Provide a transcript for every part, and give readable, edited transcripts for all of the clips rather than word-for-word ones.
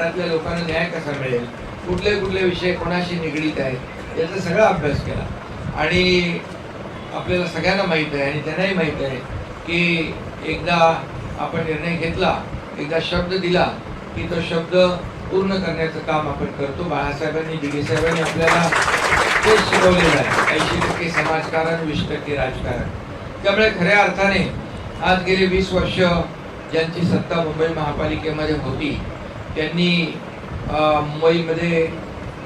शहरातल्या लोकांना न्याय कसा मिळेल, कुठले कुठले विषय कोणाशी निगडीत आहेत याचा सगळा अभ्यास केला. आणि आपल्याला सगळ्यांना माहीत आहे आणि त्यांनाही माहीत आहे की एकदा आपण निर्णय घेतला, एकदा शब्द दिला की तो शब्द पूर्ण करण्याचं काम आपण करतो. बाळासाहेबांनी, दिघे साहेबांनी आपल्याला ते शिकवलेलं आहे. 80% समाजकारण, 20% राजकारण. त्यामुळे खऱ्या अर्थाने आज गेले 20 वर्ष ज्यांची सत्ता मुंबई महापालिकेमध्ये होती त्यांनी मुंबईमध्ये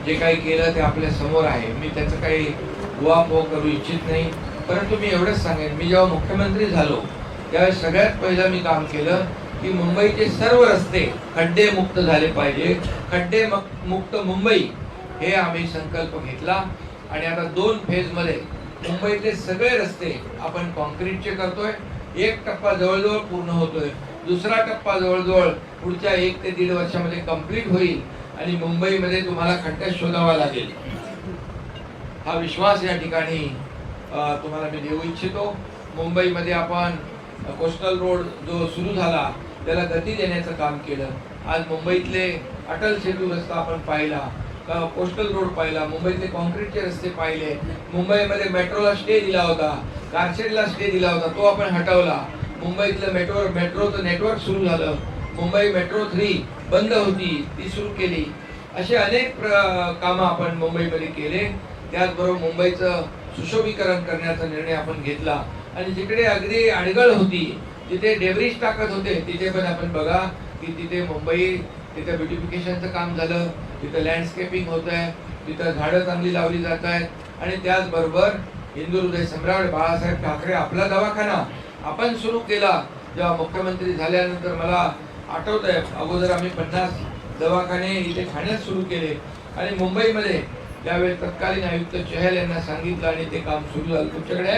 जे काही केलं ते आपल्या समोर आहे. मी त्याचं काही उहापोह करू इच्छित नाही, परंतु मी एवढंच सांगेन, मी जेव्हा मुख्यमंत्री झालो त्यावेळेस सगळ्यात पहिलं मी काम केलं की मुंबईचे सर्व रस्ते खड्डे मुक्त झाले पाहिजे. खड्डे मुक्त मुंबई हे आम्ही संकल्प घेतला आणि आता 2 फेजमध्ये मुंबईतले सगळे रस्ते आपण कॉन्क्रीटचे करतोय. एक टप्पा जवळजवळ पूर्ण होतोय, दुसरा टप्पा जवळजवळ पुढच्या 1 ते 1.5 वर्षामध्ये कंप्लीट होईल आणि मुंबईमध्ये तुम्हाला खड्डे शोधावा लागेल. हा विश्वास या ठिकाणी तुम्हाला मी देऊ इच्छितो. मुंबईमध्ये आपण कोस्टल रोड जो सुरू झाला त्याला गती देण्याचं काम केलं. आज मुंबईतले अटल सेतू रस्ता आपण पाहिला, कोस्टल रोड पाहिला, मुंबईतले कॉन्क्रीटचे रस्ते पाहिले. मुंबईमध्ये मेट्रोला स्टे दिला होता, कारशेडला स्टे दिला होता, तो आपण हटवला. मुंबईतलं मेट्रोचं नेटवर्क सुरू झालं. मुंबई मेट्रो 3 बंद होती, ती सुरू केली. असे अनेक कामं आपण मुंबईमध्ये केले. त्याचबरोबर मुंबईचं सुशोभीकरण करण्याचा निर्णय आपण घेतला आणि जिकडे अगदी अडगळ होती, जिथे डेब्रिज टाकत होते, तिथे पण आपण बघा की तिथे मुंबई, तिथे ब्युटिफिकेशनचं काम झालं, तिथं लँडस्केपिंग होत आहे, तिथं झाडं चांगली लावली जात आहेत. आणि त्याचबरोबर हिंदू हृदय सम्राट बाळासाहेब ठाकरे आपला दवाखाना आपण सुरू केला. जेव्हा मुख्यमंत्री झाल्यानंतर मला आठवत आहे, अगोदर आम्ही 50 दवाखाने इथे ठाण्यात सुरू केले आणि मुंबईमध्ये त्यावेळेस तत्कालीन आयुक्त चहल यांना सांगितलं आणि ते काम सुरू झालं. तुमच्याकडे